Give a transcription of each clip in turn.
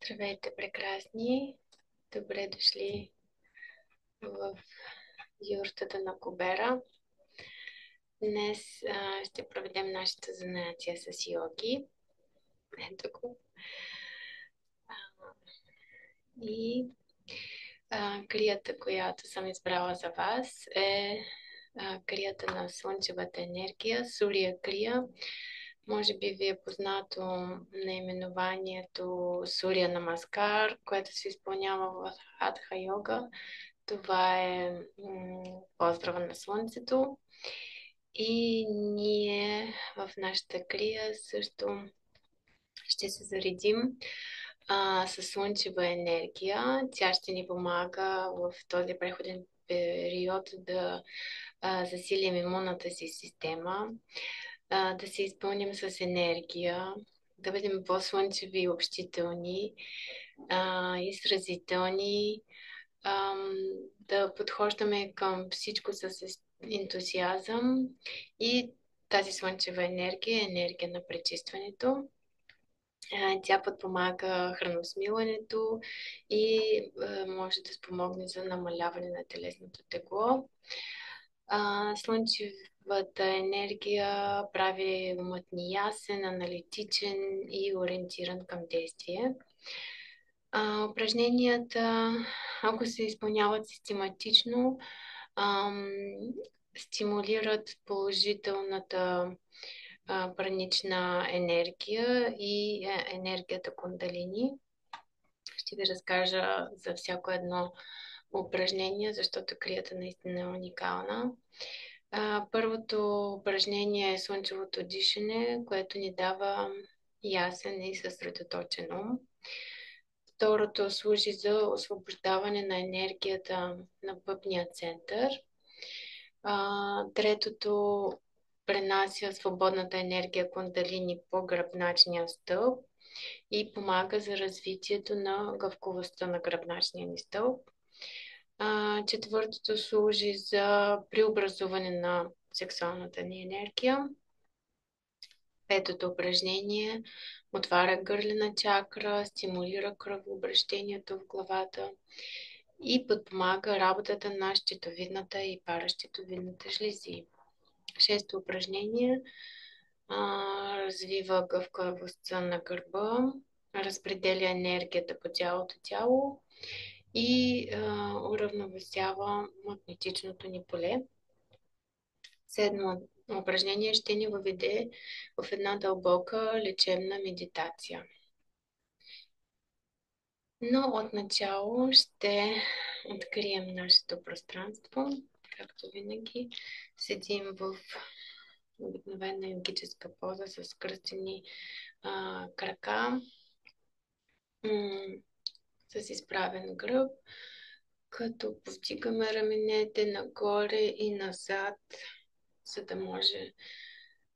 Здравейте, прекрасни! Добре дошли в юртата на Кубера. Днес ще проведем нашето занятие с йоги. Ето го. И крията, която съм избрала за вас крията на слънчевата енергия, Сурия крия. Може би ви е познато наименованието Сурия Намаскар, което се изпълнява в Хатха йога. Това е поздрава на слънцето. И ние в нашата крия също ще се заредим с слънчева енергия. Тя ще ни помага в този преходен период да засилим имунната си система, да се изпълним с енергия, да бъдем по-слънчеви и общителни, изразителни, да подхождаме към всичко с ентусиазъм и тази слънчева енергия е енергия на пречистването. Тя подпомага храносмилането и може да спомогне за намаляване на телесното тегло. Слънчевата енергия прави умът ни ясен, аналитичен и ориентиран към действие. Упражненията, ако се изпълняват систематично, стимулират положителната пранична енергия и енергията кундалини. Ще ви разкажа за всяко едно упражнение, защото крията наистина е уникална. Първото упражнение е слънчевото дишане, което ни дава ясен и съсредоточен ум. Второто служи за освобождаване на енергията на пъпния център. Третото пренася свободната енергия кундалини по гръбначния стълб и помага за развитието на гъвковостта на гръбначния ни стълб. Четвъртото служи за преобразуване на сексуалната ни енергия. Петото упражнение отваря гърлена чакра, стимулира кръвообращението в главата и подпомага работата на щитовидната и паращитовидната жлези. Шесто упражнение развива гъвкавостта на гърба, разпределя енергията по цялото тяло и уравновесява магнетичното ни поле. Седмо упражнение ще ни въведе в една дълбока лечебна медитация. Но отначало ще открием нашето пространство. Както винаги, седим в обикновена йогическа поза с кръстени крака, с изправен гръб, като повдигаме раменете нагоре и назад, за да може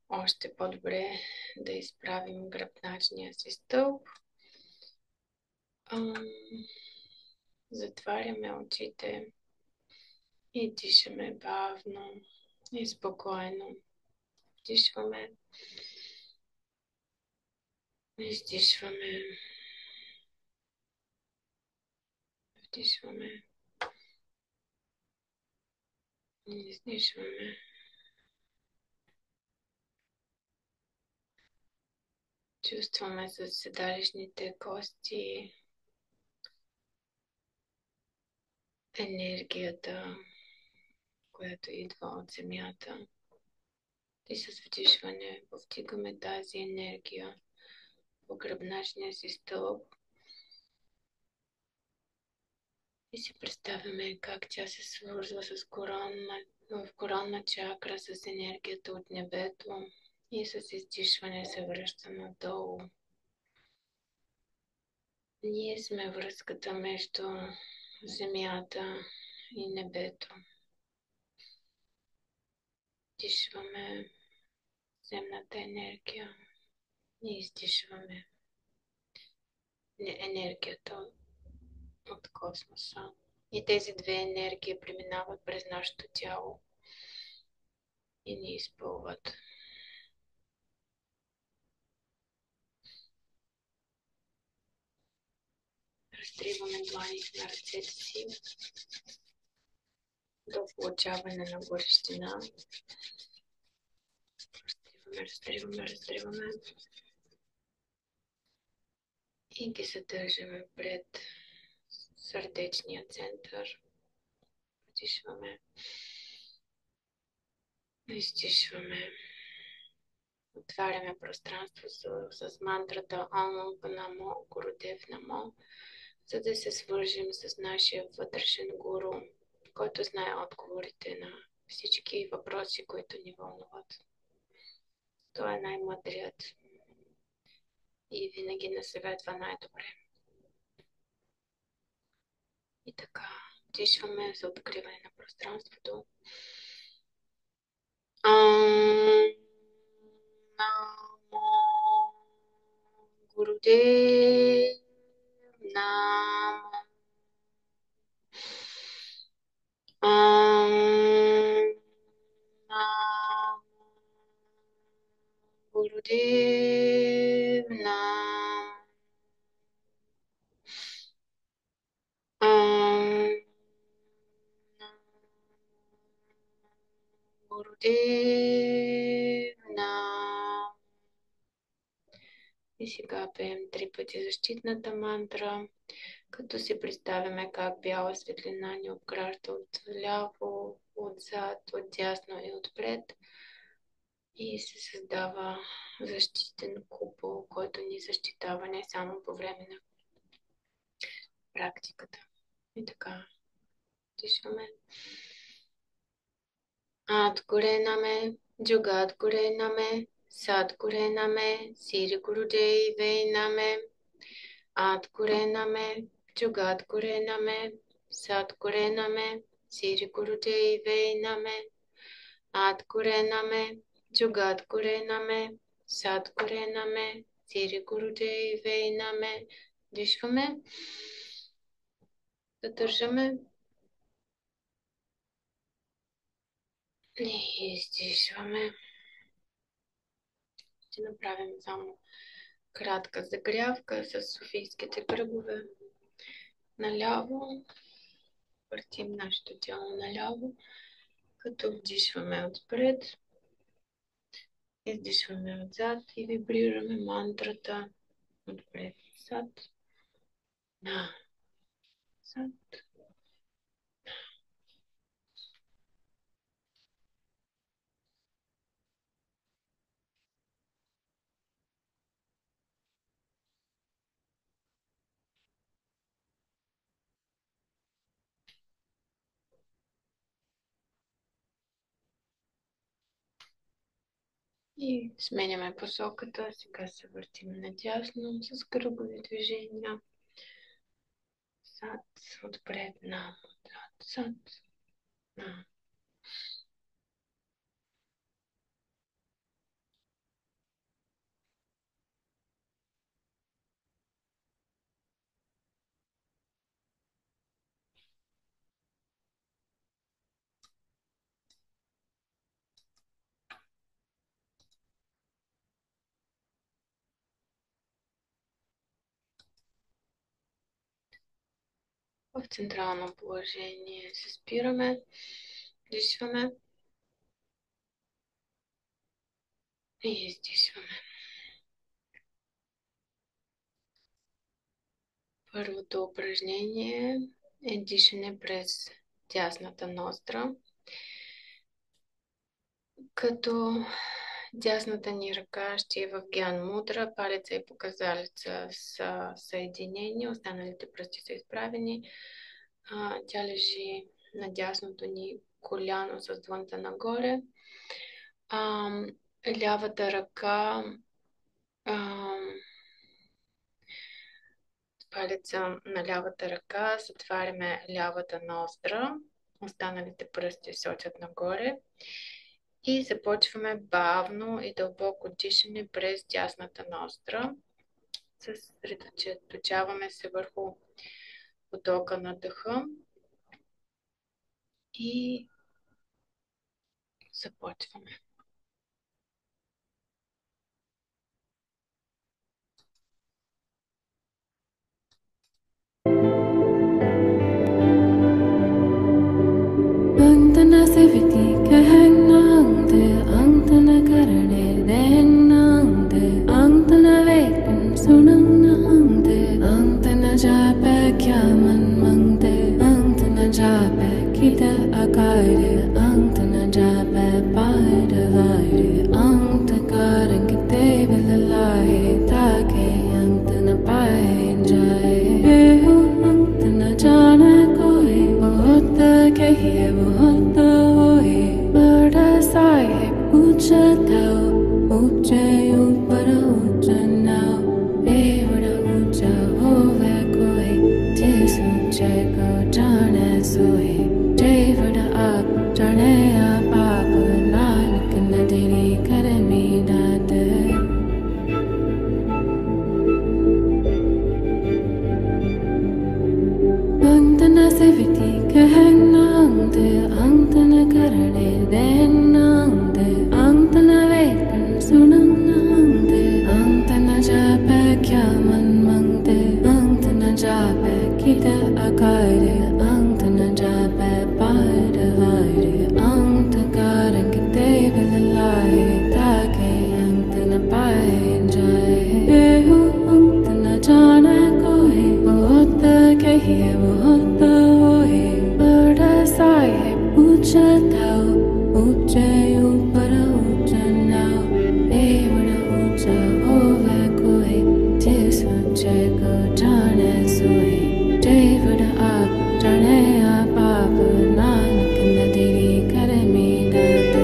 още по-добре да изправим гръбначния си стълб. Затваряме очите и дишаме бавно и спокойно. Вдишваме, издишваме, вдишваме, издишваме. Чувстваме за седалищните кости енергията, която идва от земята. И с вдишване повдигаме тази енергия по гръбначния си стълб и си представяме как тя се свързва с коронна чакра, с енергията от небето и с издишване се връща надолу. Ние сме връзката между земята и небето. Дишваме земната енергия и издишваме енергията от космоса. И тези две енергии преминават през нашето тяло и ни изпълват. разтриваме дланите на ръцете си до получаване на горещина. Разтриваме. И ги задържаме пред сърдечния център. Вдишваме. Изтишваме. Отваряме пространство с мантрата Ом Намо Гурудев Намо, за да се свържим с нашия вътрешен гуру, който знае отговорите на всички въпроси, които ни вълнуват. Той е най-мъдрият и винаги не съветва най-добре. И така, дишваме за откриване на пространството. Намо Гурудев Намо. Gurudev Nam. Gurudev Nam. И сега пеем 3 пъти защитната мантра, като си представяме как бяла светлина ни обгражда от ляво, отзад, отдясно и отпред. И се създава защитен купол, който ни защитава не само по време на практиката. И така, дишаме. Адгуре наме, джугадгуре наме, садгуре наме, сири гурудейвей наме. Адгуре наме, джугадгуре наме, садгуре наме, сири гурудейвей наме. Адгуре наме, джугадгуре наме, садгуре наме, сири гурудейвей наме. Дишваме. Задържаме. И издишваме. Ще направим само кратка загрявка с софийските кръгове. Наляво. Въртим нашето тяло наляво, като вдишваме отпред. Издишваме отзад и вибрираме мантрата отпред, отзад, назад. И сменяме посоката. Сега се въртим надясно с кръгови движения. Зад, отпред, назад, зад, назад. В централно положение се спираме, дишваме и издишваме. Първото упражнение е дишане през дясната ностра, като дясната ни ръка ще е в гян мудра, палеца и показалеца са съединени, останалите пръсти са изправени. Тя лежи на дясното ни коляно с длънта нагоре. Лявата ръка, палеца на лявата ръка, затваряме лявата ностра, останалите пръсти сочат нагоре и започваме бавно и дълбоко дишане през дясната ностра. Съсредоточаваме се върху потока на дъха и започваме. सिवती कहनांगते अंत न करने देनांगते अंत न वेकन सुनंगते अंत न जापे क्या मन मंगते अंत न जापे किदा आकारे अंत न जापे पार वारे अंत कारंगते बिललाहे ताके अंत न पाए जाए बेहु अंत न जाने कोई बहुत कहिए बहुत होए बड़ा साहेब ऊंचा था ऊंचे ऊपर ऊंचा नाव ए बड़ा ऊंचा होवे कोई जिस ऊंचे को जाने सोए जय बड़ा आप जाने आप आप नानक नदीरी कर मीनाद अंत न सिवती कहनांगते अंत न करने देनांगते अंत न वेकन सुनंगते अंत न जापे क्या मन मंगते अंत न जापे किदा आकारे अंत न जापे पार वारे अंत कारंगते बिललाहे ताके अंत न पाए जाए बेहु अंत न जाने कोई बहुत कहिए बहुत होए बड़ा साहेब ऊंचा था ऊंचे ऊपर ऊंचा नाव ए बड़ा ऊंचा होवे कोई जिस ऊंचे को जाने सोए जय बड़ा आप जाने आप आप नानक नदीरी कर मीनाद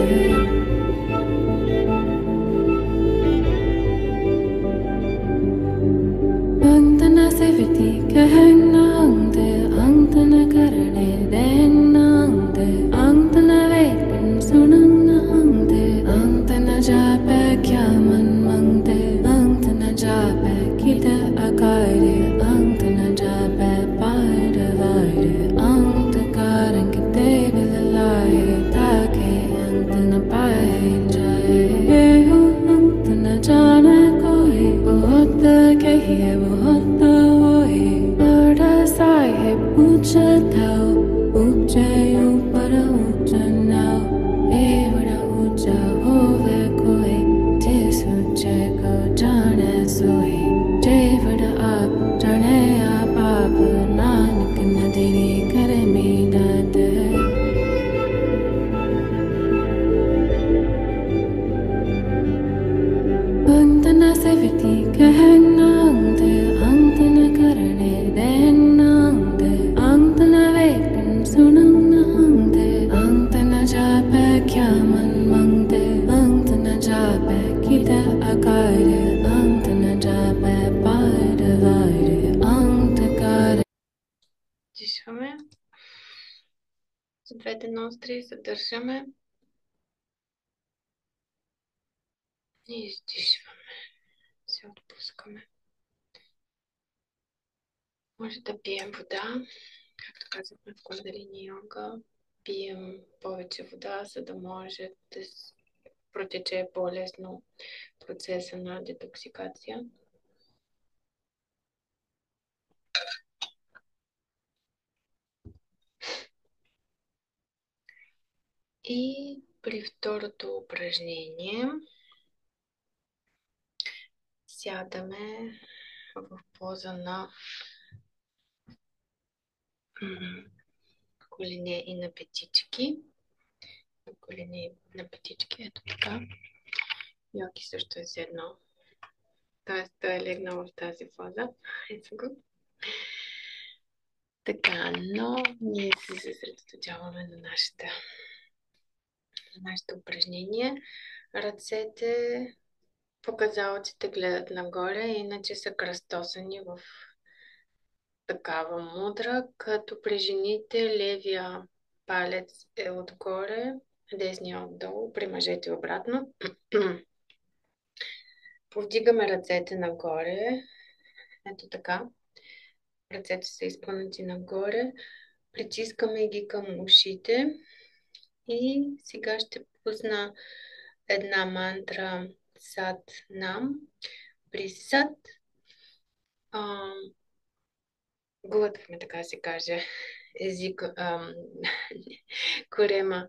अंत न सिवती कहनांगते अंत न करने देनांगते अंत न वेकन सुनंगते अंत न जापे क्या मन मंगते अंत न जापे किदा आकारे अंत न जापे पार वारे अंत कारंगते बिललाहे ताके अंत न पाए जाए बेहु अंत न जाने कोई बहुत कहिए बहुत होए बड़ा साहेब ऊंचा था ऊंचे ऊपर ऊंचा नाव ए बड़ा ऊंचा होवे कोई जिस ऊंचे को जाने सोए जय बड़ा आप जाने आप आप नानक नदीरी कर मीनाद अंत न सिवती कहनांगते अंत न करने देनांगते अंत न वेकन सुनंगते अंत न जापे क्या मन मंगते अंत न जापे किदा आकारे अंत न जापे पार वारे अंत कार Дишаме. С двете ностри задържаме и издишваме. Се отпускаме. Може да пием вода. Както казахме в Кундалини йога, пием повече вода, за да може да протече по-лесно процеса на детоксикация. И при второто упражнение сядаме в поза на колене и на петички. На колене и на петички, ето така. Йоки също е седнал. Тоест, той е легнал в тази поза. Ето го. Така, но ние се съсредоточаваме на нашето упражнение. Ръцете, показалците гледат нагоре, иначе са кръстосани в такава мудра, като при жените левия палец е отгоре, десния отдолу, при мъжете обратно. Повдигаме ръцете нагоре, ето така. Ръцете са изпънати нагоре, притискаме ги към ушите и сега ще пусна една мантра Сат Нам. При Сат глътваме, така се каже, език, корема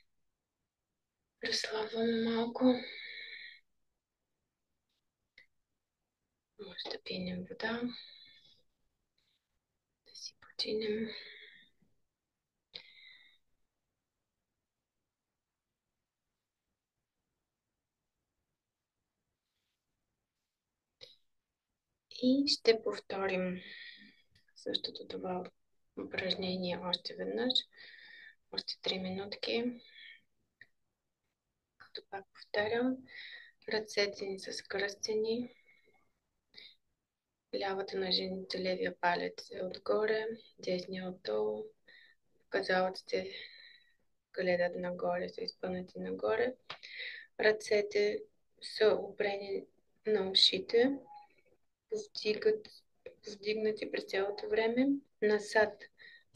разслабваме малко. Може да пинем вода, да си починем. И ще повторим същото това упражнение още веднъж. Още 3 минутки. Като пак повтарям, ръцете ни са скръстени. Лявата на жените, левия палец е отгоре, десния отдолу. Казалците гледат нагоре, са изпънати нагоре. Ръцете са опрени на ушите, повдигнати през цялото време. Назад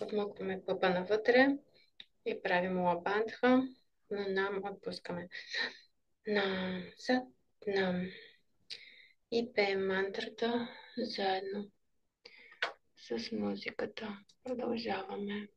отмъкваме пъпа навътре и правим лабандха. На нам отпускаме. Назад, нам. И пеем мантрата заедно с музиката. Продължаваме.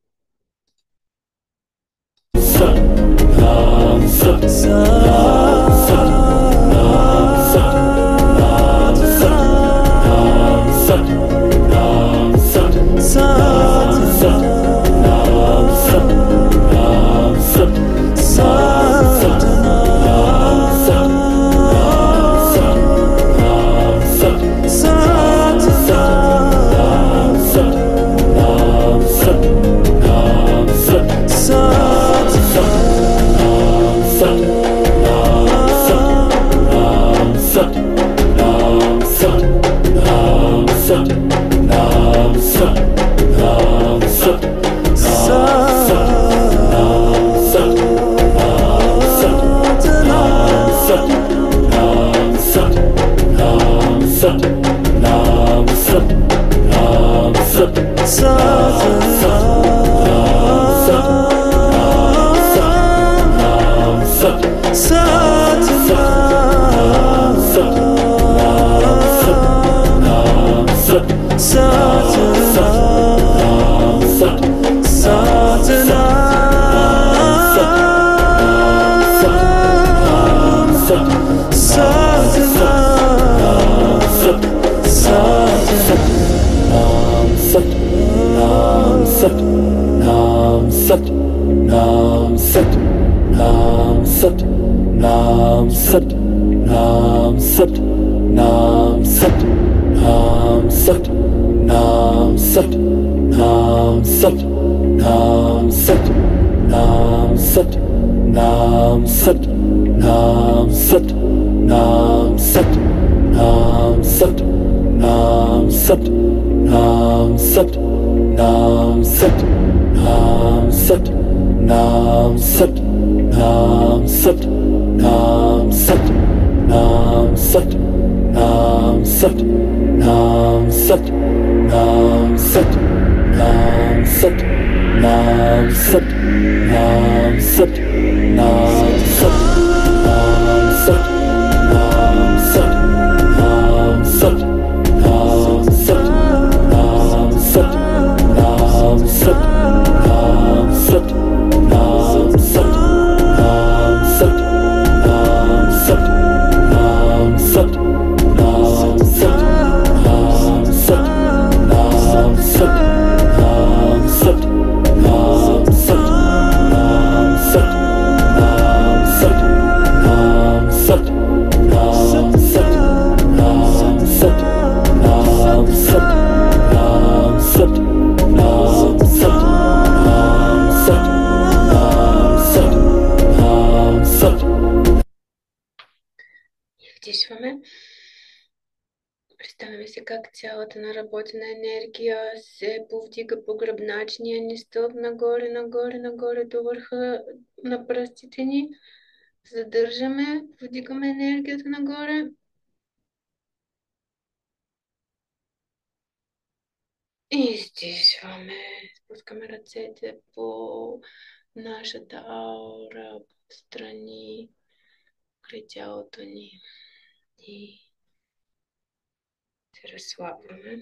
Вдишваме. Представяме се как цялата наработена енергия се повдига по гръбначния ни стълб нагоре, нагоре, нагоре до върха на пръстите ни. Задържаме, вдигаме енергията нагоре. И издишваме. Спускаме ръцете по нашата аура, страни, край тялото ни. И се разслабваме.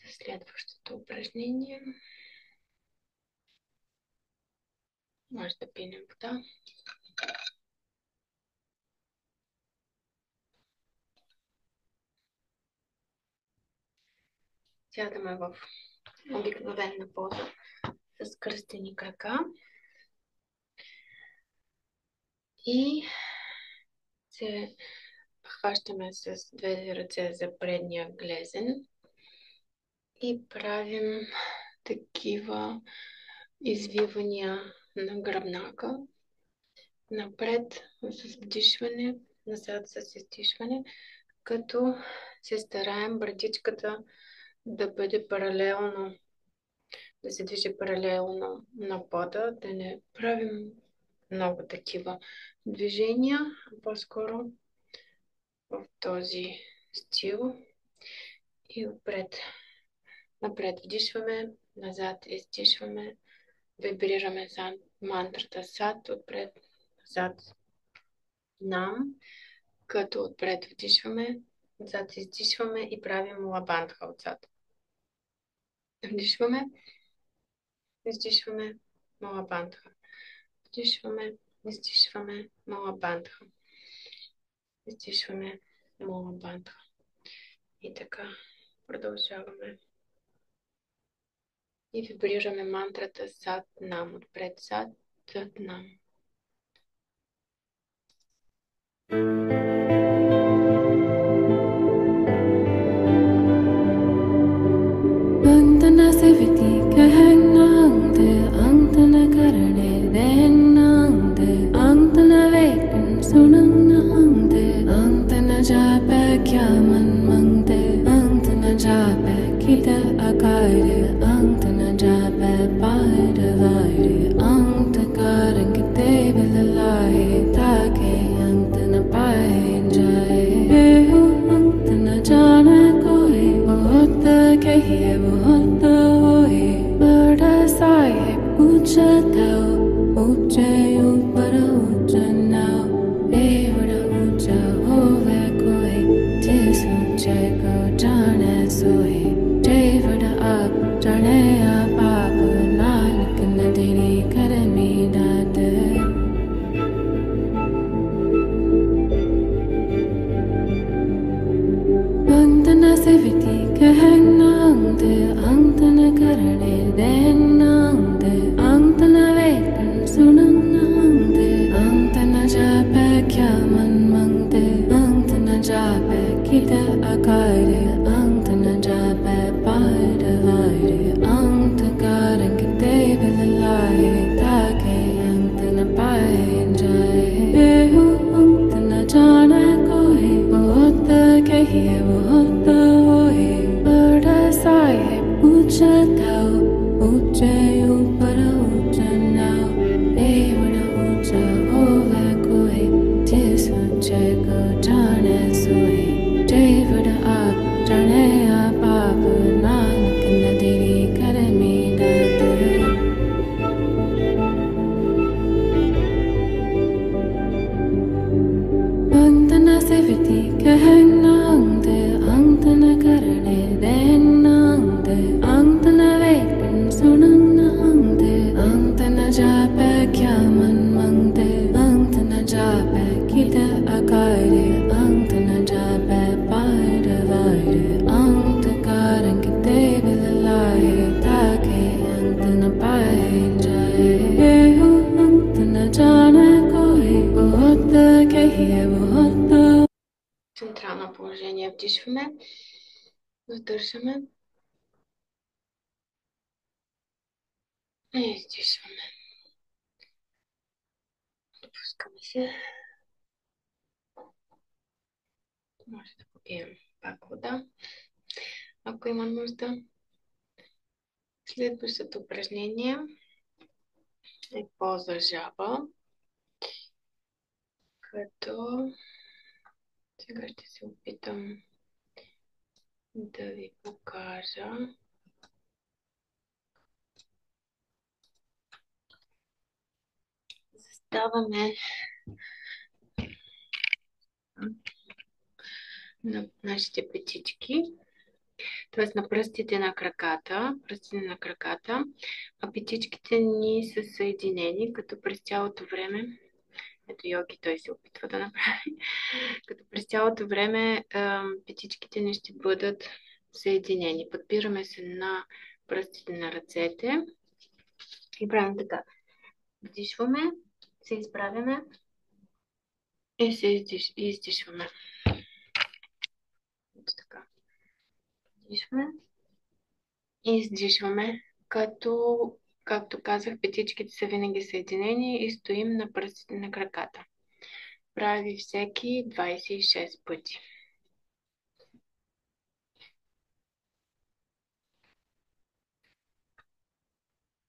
За следващото упражнение Може да пинем вода. Сядаме в обикновена поза с кръстени крака. И се хващаме с двете ръце за предния глезен и правим такива извивания на гръбнака. Напред с вдишване, назад с издишване, като се стараем брадичката да бъде паралелно, да се движи паралелно на пода, да не правим много такива движения, а по-скоро в този стил и отпред. Напред вдишваме, назад издишваме, вибрираме за мантрата сад, отпред, назад, нам, като отпред вдишваме, назад издишваме и правим лабандха отзад. Вдишваме, издишваме, лабандха. Вдишваме, издишваме, лабандха. Издишваме, лабандха. И така продължаваме. И вибрираме мантрата сад нам, отпред сад нам. Antana seviti kahanangde antana karane denangde antana vekan sunangde antana jape kyaman mangde antana jape kita akaire antana jape paide vaire antakaran kite bilalai take antana pain jaye antana jana koi bahut kahiye bahut hoye bada saye ucha tao uche upar ucha now bada ucha hove koi jis uche ko jane soye bada up jane up up nanak nadiri karmi date Antana seviti kahanangde antana karane denangde antana vekan sunangde antana jape kyaman mangde antana jape kita akaire antana jape paide vaire antakaran kite bilalai take antana pain jaye antana jana koi bahut kahiye bahut hoye bada saye ucha tao uche upar ucha now bada ucha hove koi jis uche ko jane soye bada up jane up up nanak nadiri karmi date Antana seviti kahanangde antana karane denangde antana vekan sunangde antana jape kyaman mangde antana jape kita akaire antana jape paide vaire antakaran kite bilalai take antana pain jaye antana jana koi bahut kahiye bahut Централно положение вдишваме, задържаме и издишваме. Допускаме се. Може да попием пак вода, ако има нужда. Следващото упражнение е поза жаба, като сега ще се опитам да ви покажа. Заставаме на нашите петички т.е. на пръстите на краката, а петичките ни са съединени, като през цялото време, ето Йоги той се опитва да направи, като през цялото време петичките ни ще бъдат съединени. Подпираме се на пръстите на ръцете и правим така. Вдишваме, се изправяме и се издишваме. Ето така. Вдишваме и издишваме, като, както казах, петичките са винаги съединени и стоим на пръстите на краката. Прави всеки 26 пъти.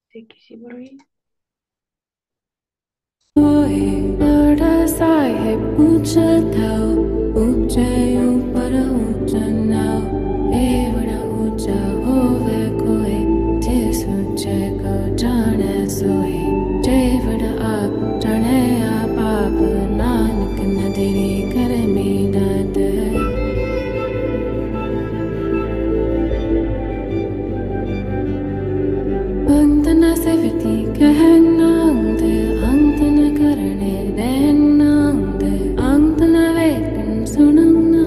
Всеки си брои. बड़ा साहेब ऊंचा था ऊंचे ऊपर ऊंचा नाव ए बड़ा ऊंचा होवे कोई जिस ऊंचे को जाने सोई जय बड़ा आप जाने आप नानक नदरी कर मीनात अंत न सेवती कहना अंत न करने देना अंत न वेतन सुनना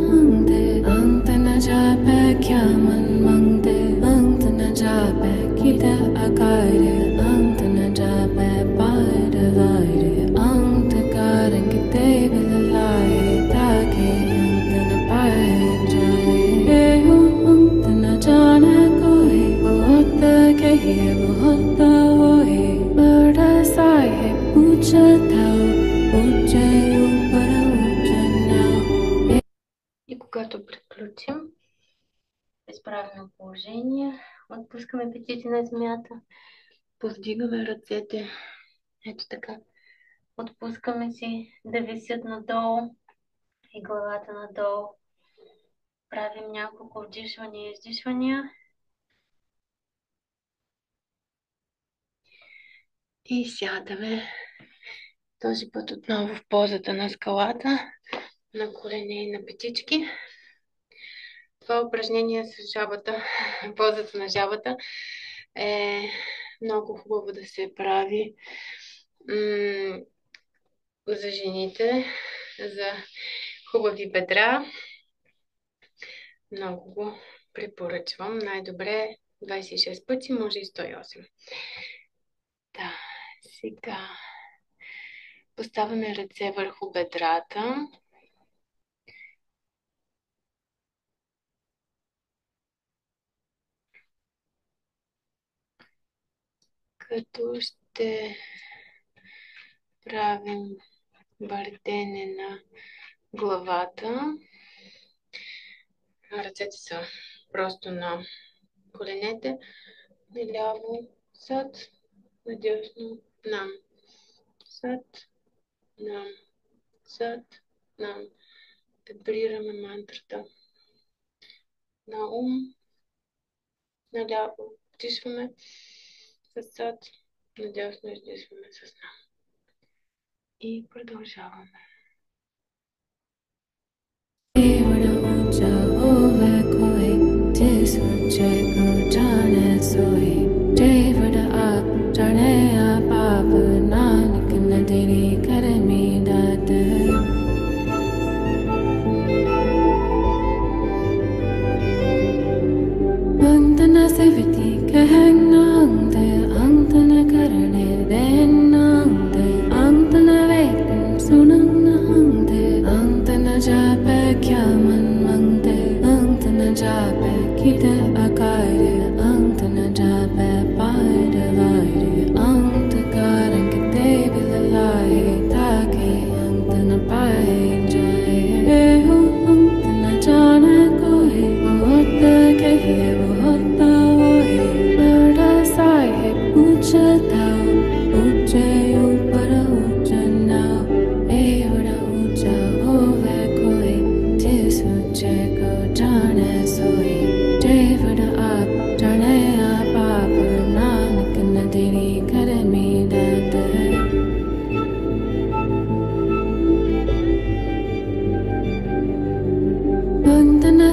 अंत न जापे क्या मन मंगते अंत न जापे कित आकार अंत न जापे पार वार अंत कारंग देव लाए ताके अंत न पाए जाए अंत न जाने कोई बहुत कहिए बहुत होए बड़ा साहेब ऊंचा था ऊंचे ऊपर ऊंचा नाव. И когато приключим, изправено положение, отпускаме петите на земята, повдигаме ръцете, ето така, отпускаме си да висят надолу и главата надолу. Правим няколко вдишвания и издишвания. И сядаме. Този път отново в позата на скалата, на колене и на петички. Това упражнение с жабата, позата на жабата, е много хубаво да се прави за жените, за хубави бедра. Много го препоръчвам. Най-добре 26 пъти, може и 108. Да, сега поставяме ръце върху бедрата. Като ще правим въртене на главата. Ръцете са просто на коленете. Наляво, зад, надясно, нам. Зад, нам, зад, нам. Вибрираме мантрата. На ум, наляво, вдишваме с зад, надясно издишваме с нам. И продължаваме. अंत न करने देना अंत न वेतन सुनना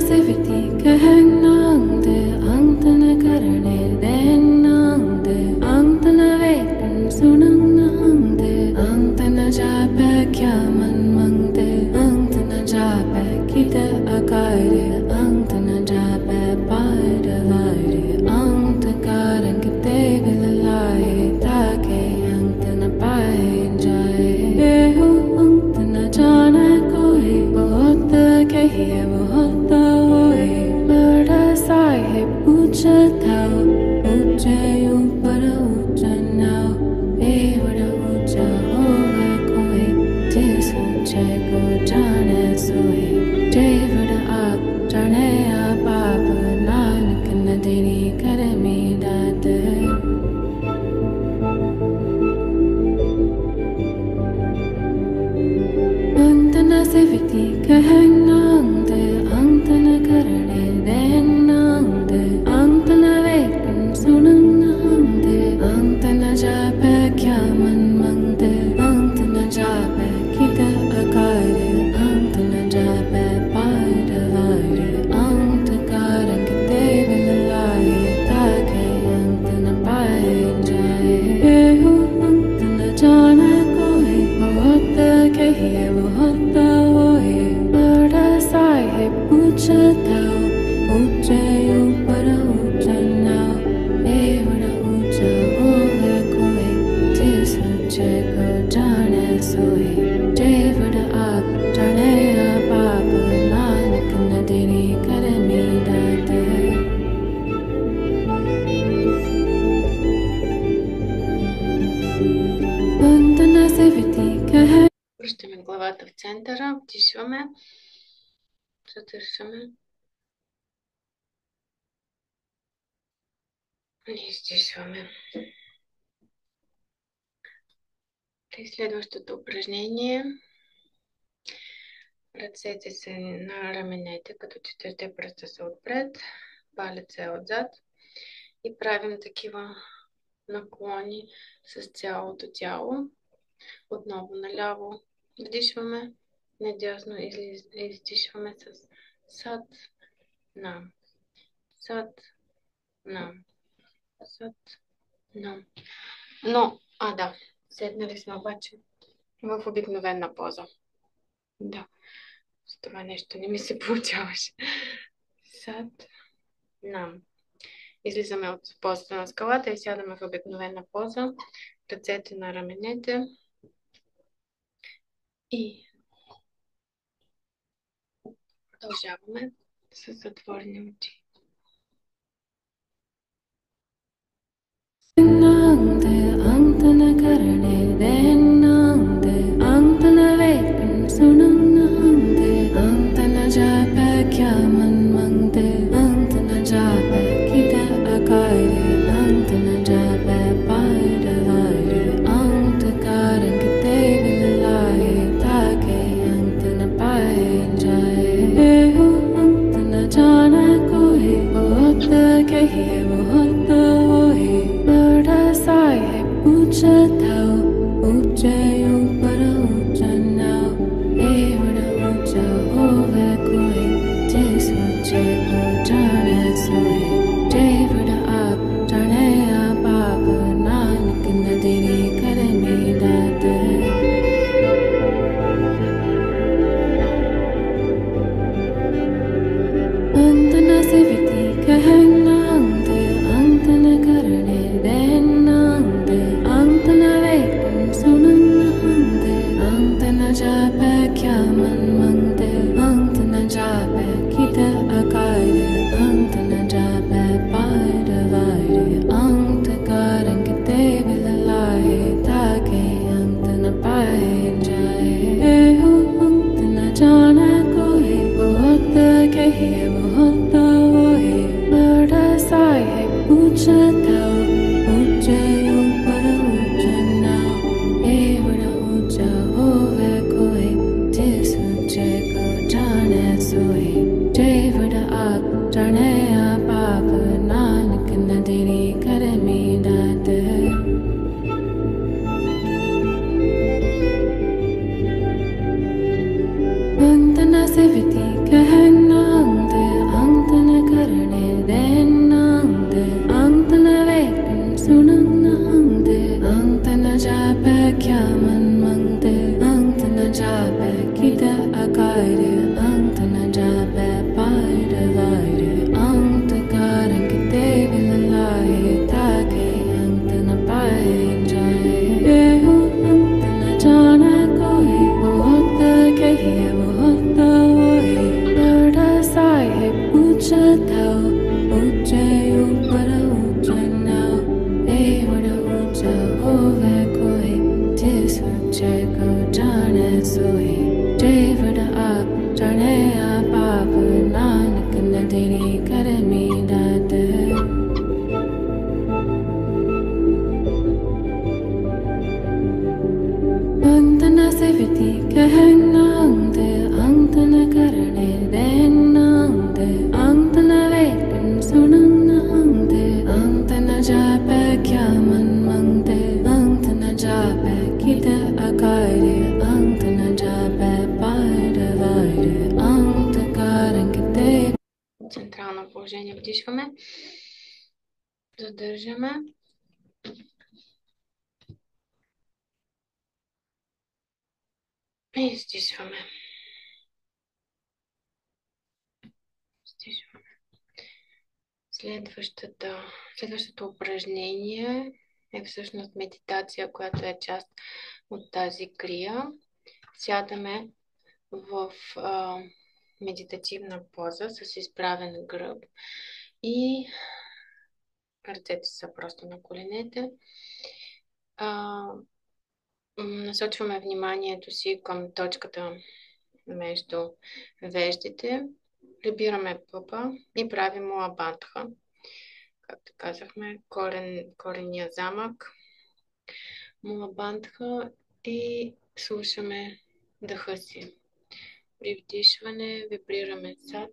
सिवती कहनांगते अंत न करने देनांगते अंत न वेटन सुनांगते अंत न जापे क्या मन मंगते अंत न जापे कित अकार्य अंत न जापे पार वार्य अंत कारंग तेगल लाए ताके अंत न पाए जाए एहो अंत न जाने कोई बहुत कहिए बहुत होए बड़ा साहिब पूछता ऊंचे ऊपर ऊंचा नाव ए बड़ा ऊंचा होवे कोई जिस ऊंचे को जाने सोए जय बड़ा आप जाने आप आप नानक नदरी कर में दात अंत न सिवती कहनांगते अंत न करने देनांगते अंत न वेटन सुनांगते अंत न जापे क्या मन मंगते अंत न जापे कित अकार्य अंत न जापे पार वार्य अंत कारंग तेगल लाए ताके अंत न पाए जाए एहो अंत न जाने कोई बहुत कहिए बहुत होए बड़ा साहिब पूछता ऊंचे ऊपर ऊंचा नाव ए बड़ा ऊंचा होवे कोई जिस ऊंचे को जाने सोए जय बड़ा आप जाने आप आप नानक नदरी कर में दाते अंत न सिवती कह Връщаме главата в центъра, вдишваме, задържаме и издишваме. При следващото упражнение ръцете се на раменете, като четирите пръста са отпред, палеца е отзад и правим такива наклони с цялото тяло. Отново наляво вдишваме, надясно издишваме с сад, нам, сад, нам, сад, нам. Но, да, седнали сме обаче в обикновена поза. Да, с това нещо не ми се получаваше. Сад, нам. Излизаме от позата на скалата и сядаме в обикновена поза. Ръцете на раменете. И продължаваме с затворени очи. अंत न करने देनांगते अंत न वेटन सुनांगते अंत न जापे क्या मन मंगते अंत न जापे कित अकार्य अंत न जापे पार वार्य अंत कारंग तेगल लाए ताके अंत न पाए जाए एहो अंत न जाने कोई बहुत कहिए बहुत होए बड़ा साहिब पूछता ऊंचे ऊपर ऊंचा नाव ए बड़ा ऊंचा होवे कोई जिस ऊंचे को जाने सोए जय बड़ा आप जाने आप आप नानक नदरी कर में दाते अंत न सिवती कहनांगते अंत न करने देनांगते अंत न वेटन सुनांगते अंत न जापे क्या मन मंगते अंत न जापे कित अकार्य अंत न जापे पार वार्य अंत कारंग तेगल लाए ताके अंत न पाए जाए एहो अंत न जाने कोई बहुत कहिए बहुत होए बड़ा साहिब पूछता ऊंचे ऊपर ऊंचा नाव ए बड़ा ऊंचा होवे कोई जिस ऊंचे को जाने सोए जय बड़ा आप जाने आप आप नानक नदरी कर में दाते अंत न सिवती कहनांगते sohi Devada up Jane Papa Nanak Nadiri Karami Dada Antana Seviti Kahanangde Antana Karane Denangde Antana Vekan Sunangde Antana Japa Kyaman Mangde Antana Japa Kita Akare Antana Japa Paida Vaide Antakarakite. Централно положение вдишваме. Задържаме. И издишваме. Следващото упражнение е всъщност медитация, която е част от тази крия. Сядаме в медитативна поза с изправен гръб и ръцете са просто на коленете. Насочваме вниманието си към точката между веждите. Прибираме пъпа и правим мулабандха. Както казахме, корения замък. Мулабандха и слушаме дъха си. При вдишване вибрираме сад.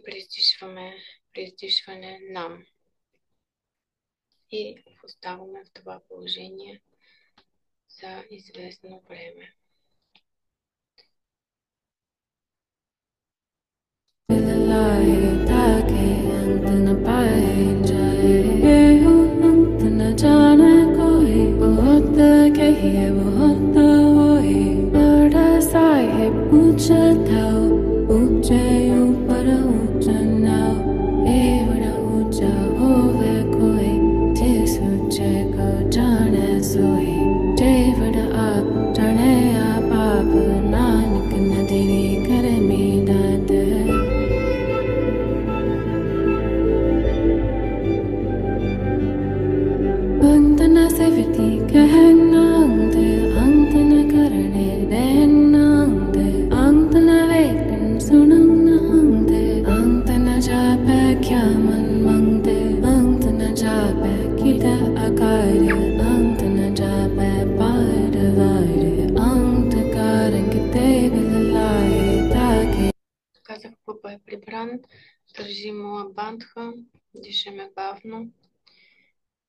При издишване нам. И оставаме в това положение за известно време. Казах, пъпа е прибран, държим мулабандха, дишаме бавно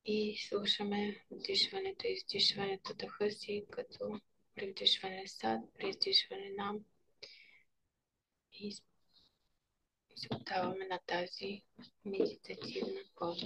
и слушаме вдишването и издишването дъха си, като при вдишване сад, при издишване нам и се отдаваме на тази медитативна поза.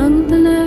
Antana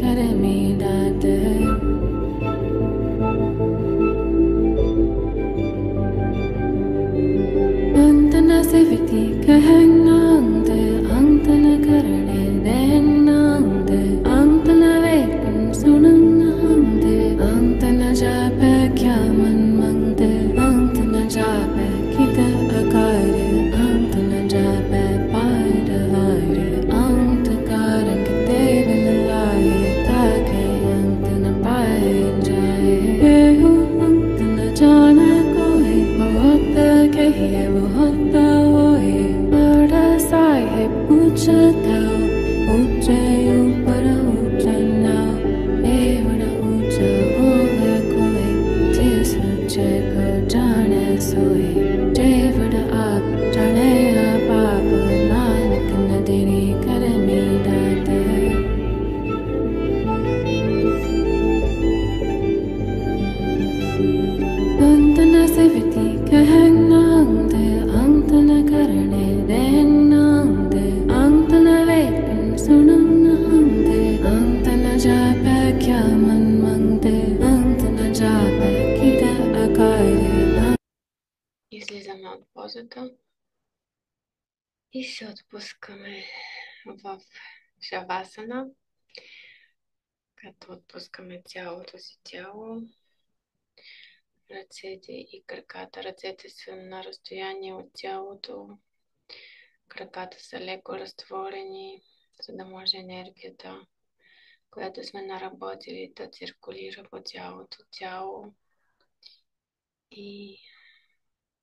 कर मिलाते Antana sevdi kehenangde Antana karane denangde Antana veken sunangde Antana jabe kyaman mangde Antana jabe kita akare Antana jabe paida aire Antakara kite vinalaye Take antana paida jaye Ehu antana jana koe Bahota kehiye bahota hoye Bada sahib uchata Uche upara ucha now Evada ucha hoye koe Tis uche ko jane soye Devada aap jane aap aap Nanak nadiri kar milate Antana sevdi kehenangde Antana karane denangde Antana veken sunangde Antana jabe kyaman mangde Antana jabe kita akare Излизаме от позата и се отпускаме в шавасана, като отпускаме цялото си тяло. Ръцете и краката. Ръцете са на разстояние от тялото. Краката са леко разтворени, за да може енергията, която сме наработили, да циркулира по цялото тяло и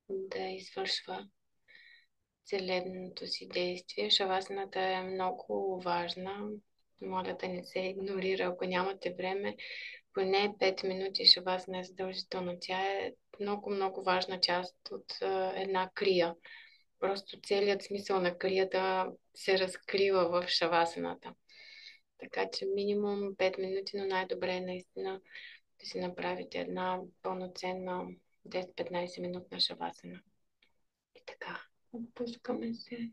да извършва целебното си действие. Шавасаната е много важна. Моля да не се игнорира, ако нямате време. Поне 5 минути шавасана е задължително. Тя е много важна част от една крия. Просто целият смисъл на крията се разкрива в шавасаната. Така че минимум 5 минути, но най-добре е наистина да си направите една пълноценна 10-15 минутна шавасана. И така, отпускаме се.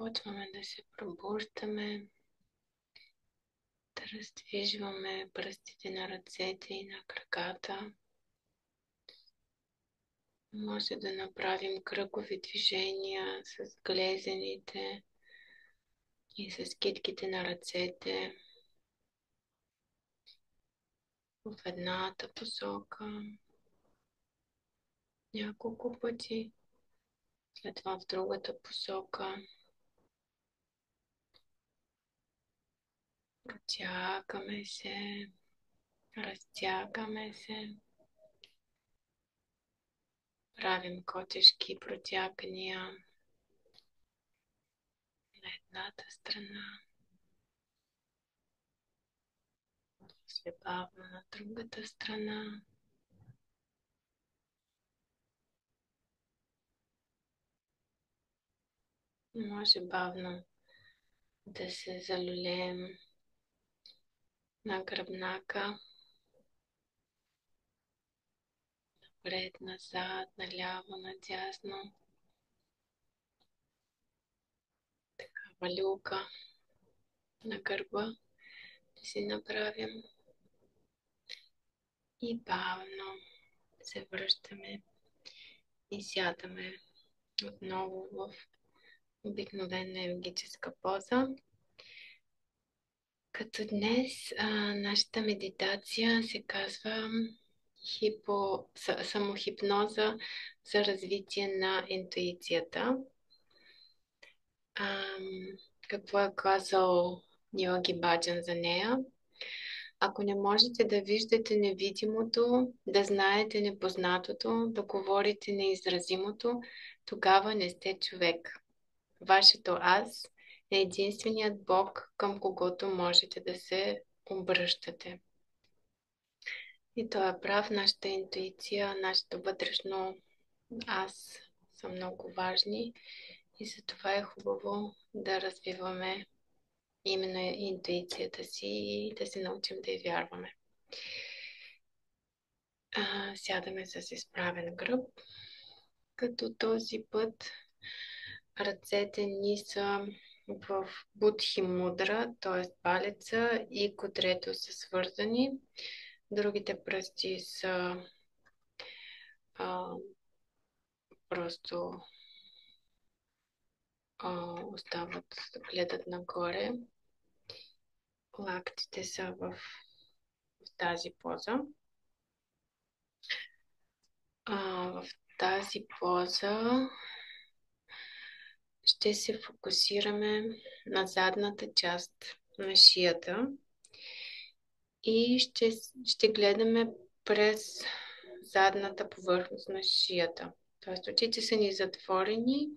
Започваме да се пробуждаме, да раздвижваме пръстите на ръцете и на краката. Може да направим кръгови движения с глезените и с китките на ръцете в едната посока няколко пъти, след това в другата посока. Протягаме се, разтягаме се, правим котешки протягания на едната страна, после бавно на другата страна. Може бавно да се залюлеем на гръбнака, напред, назад, наляво, надясно. Такава люлка на гърба да си направим. И бавно се връщаме и сядаме отново в обикновена йогическа поза. Като днес нашата медитация се казва самохипноза за развитие на интуицията. Какво е казал Йоги Баджан за нея? Ако не можете да виждате невидимото, да знаете непознатото, да говорите неизразимото, тогава не сте човек. Вашето аз е единственият Бог, към когото можете да се обръщате. И той е прав, нашата интуиция, нашето вътрешно аз са много важни и затова е хубаво да развиваме именно интуицията си и да се научим да я вярваме. Сядаме с изправен гръб, като този път ръцете ни са в Будхи мудра, т.е. палеца и котрето са свързани. Другите пръсти са просто остават, гледат нагоре. Лактите са в тази поза. В тази поза ще се фокусираме на задната част на шията и ще гледаме през задната повърхност на шията. Тоест очите са ни затворени,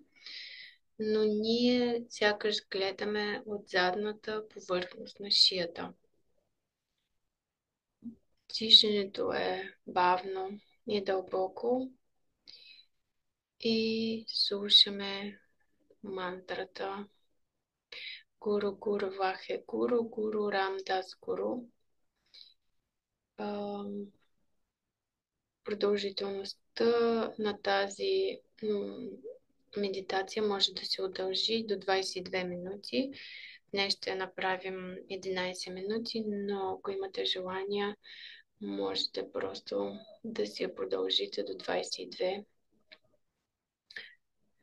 но ние сякаш гледаме от задната повърхност на шията. Дишането е бавно и дълбоко и слушаме мантрата Гуру Гуру Вахе Гуру Гуру Рамдас Гуру. Продължителността на тази медитация може да се удължи до 22 минути. Днес ще направим 11 минути, но ако имате желание, можете просто да си я продължите до 22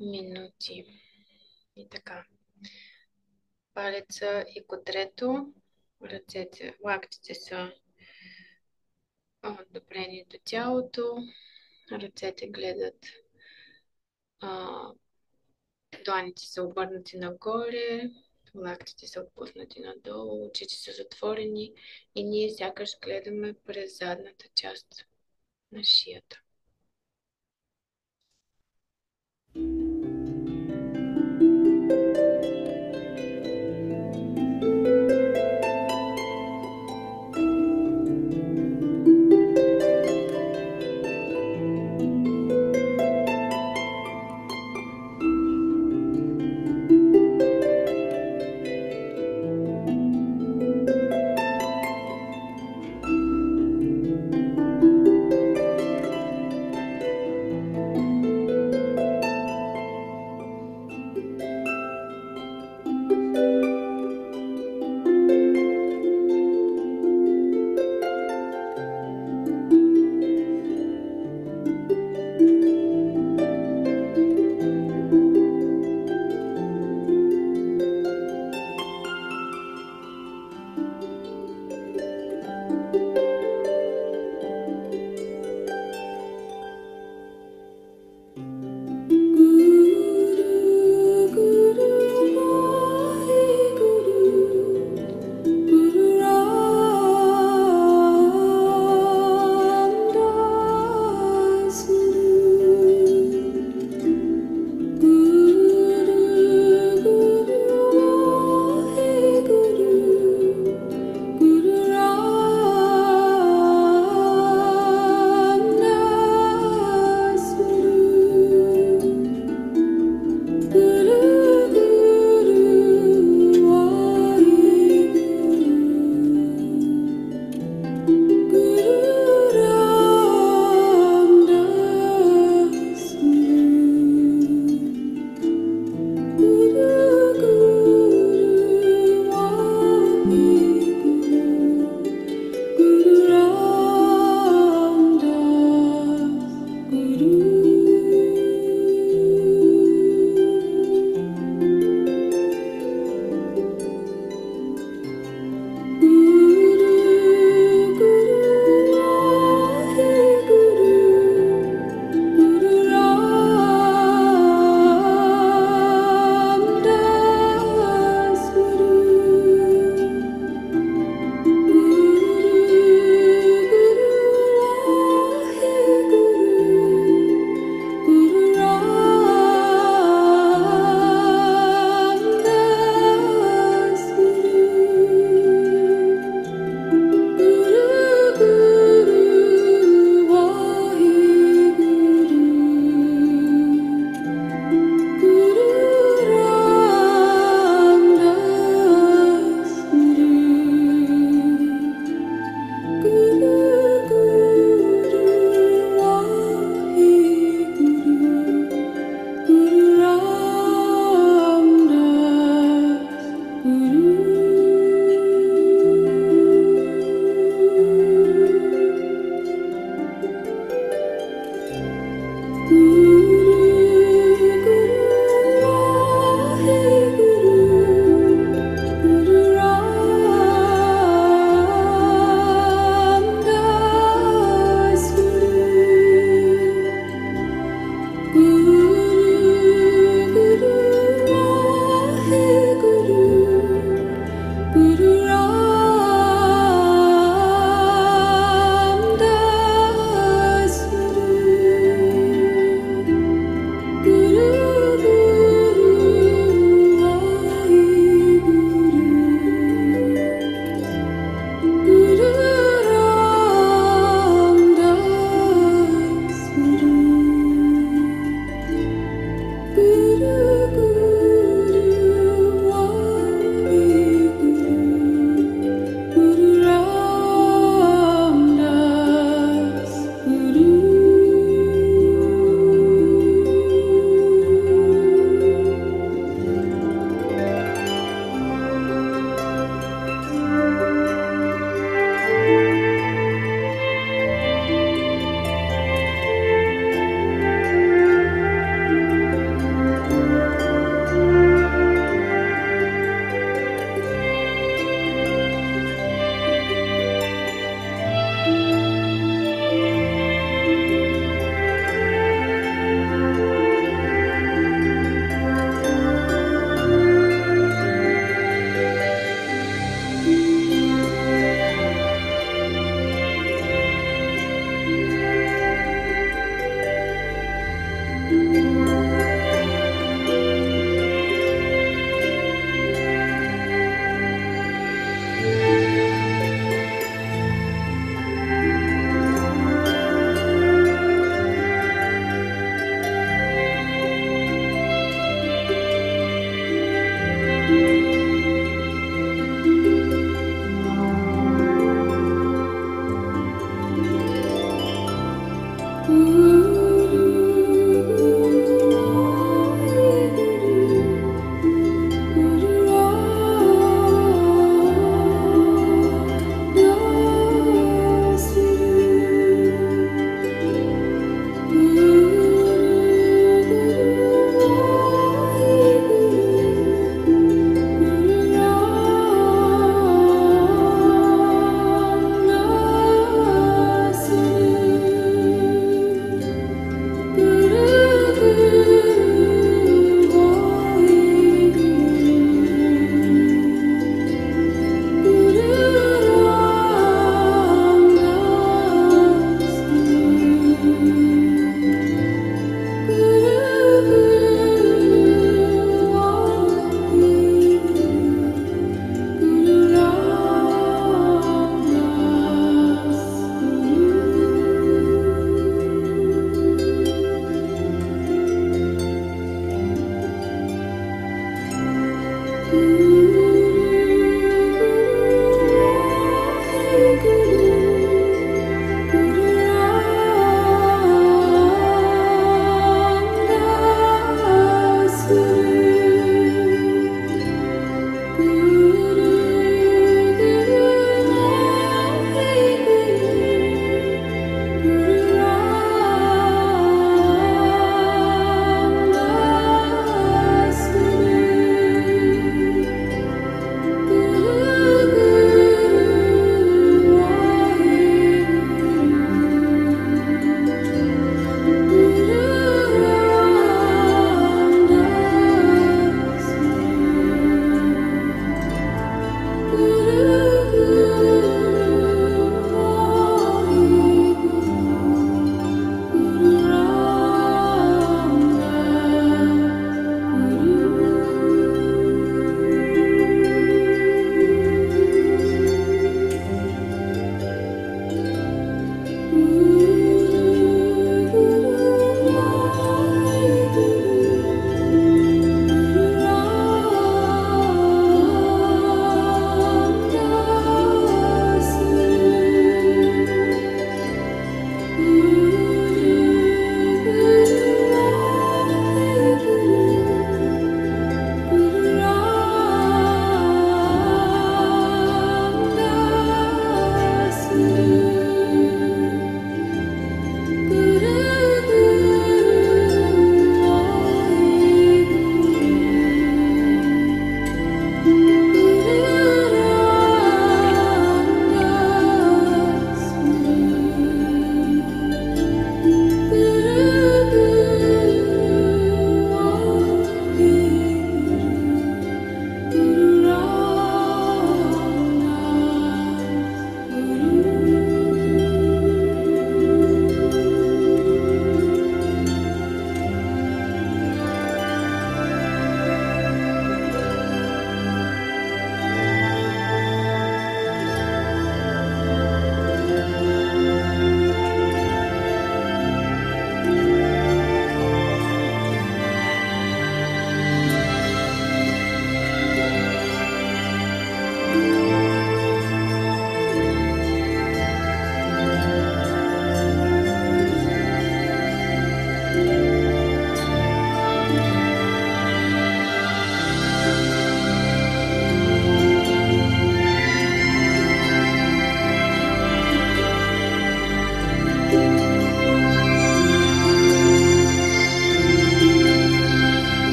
минути. И така. Палеца и котрето, ръцете, лактите са допрени до тялото, ръцете гледат, дланите са обърнати нагоре, лактите са отпуснати надолу, очите са затворени и ние сякаш гледаме през задната част на шията.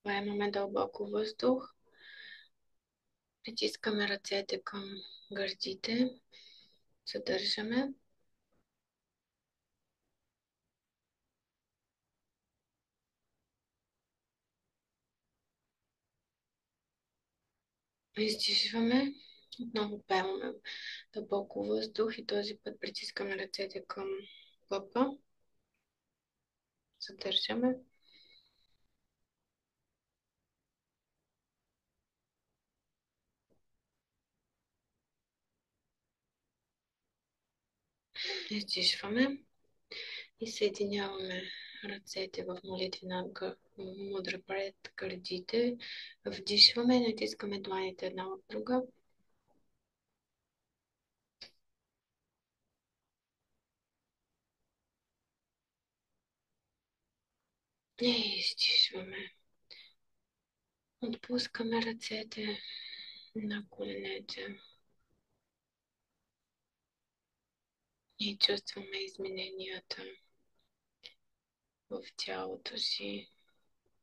Поемаме дълбоко въздух. Притискаме ръцете към гърдите. Задържаме. Издишваме. Отново поемаме дълбоко въздух и този път притискаме ръцете към пъпа. Задържаме. Издишваме. И съединяваме ръцете в молитвена мудра пред гърдите. Вдишваме, натискаме дланите една от друга. И изтишваме. Отпускаме ръцете на коленете и чувстваме измененията в тялото си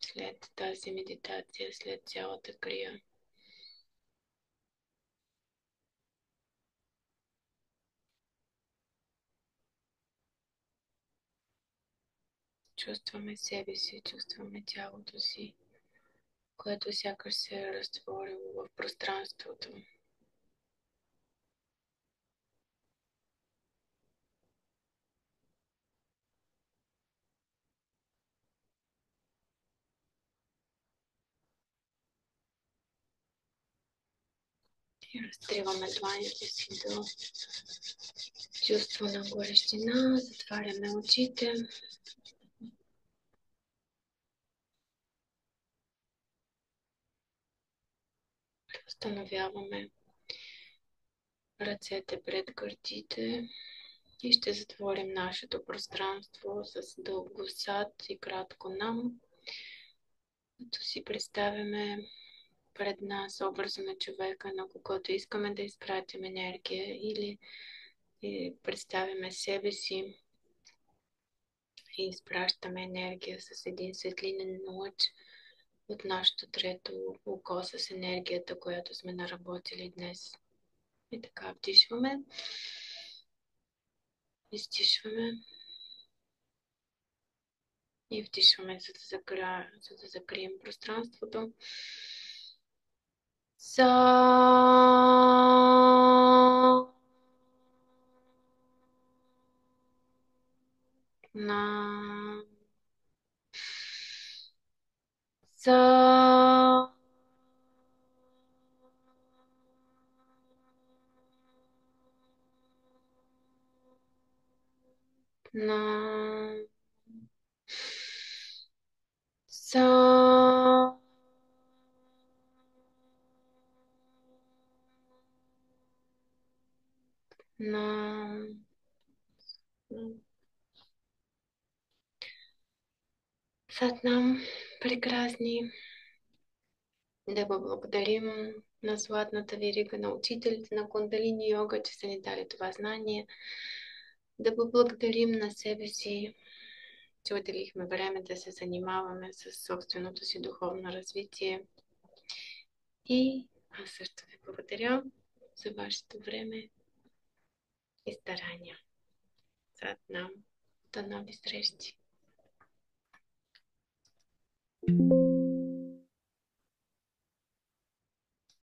след тази медитация, след цялата крия. Чувстваме себе си, чувстваме тялото си, което сякаш се е разтворило в пространството. И разтриваме дланите си до чувство на горещина, затваряме очите. Установяваме ръцете пред гърдите и ще затворим нашето пространство с дългосад и кратко нам, като си представяме пред нас образа на човека, на когото искаме да изпратим енергия, или представяме себе си и изпращаме енергия с един светлинен лъч от нашето трето око с енергията, която сме наработили днес. И така вдишваме, изтишваме и вдишваме, за да закрием пространството. За на за на за на Сатнам, прекрасни. Да благодарим на златната верига на учителите на Кундалини йога, че са ни дали това знание. Да благодарим на себе си, че отделихме време да се занимаваме с собственото си духовно развитие. И аз също ви благодаря за вашето време и старания. Сатнам. До нови срещи!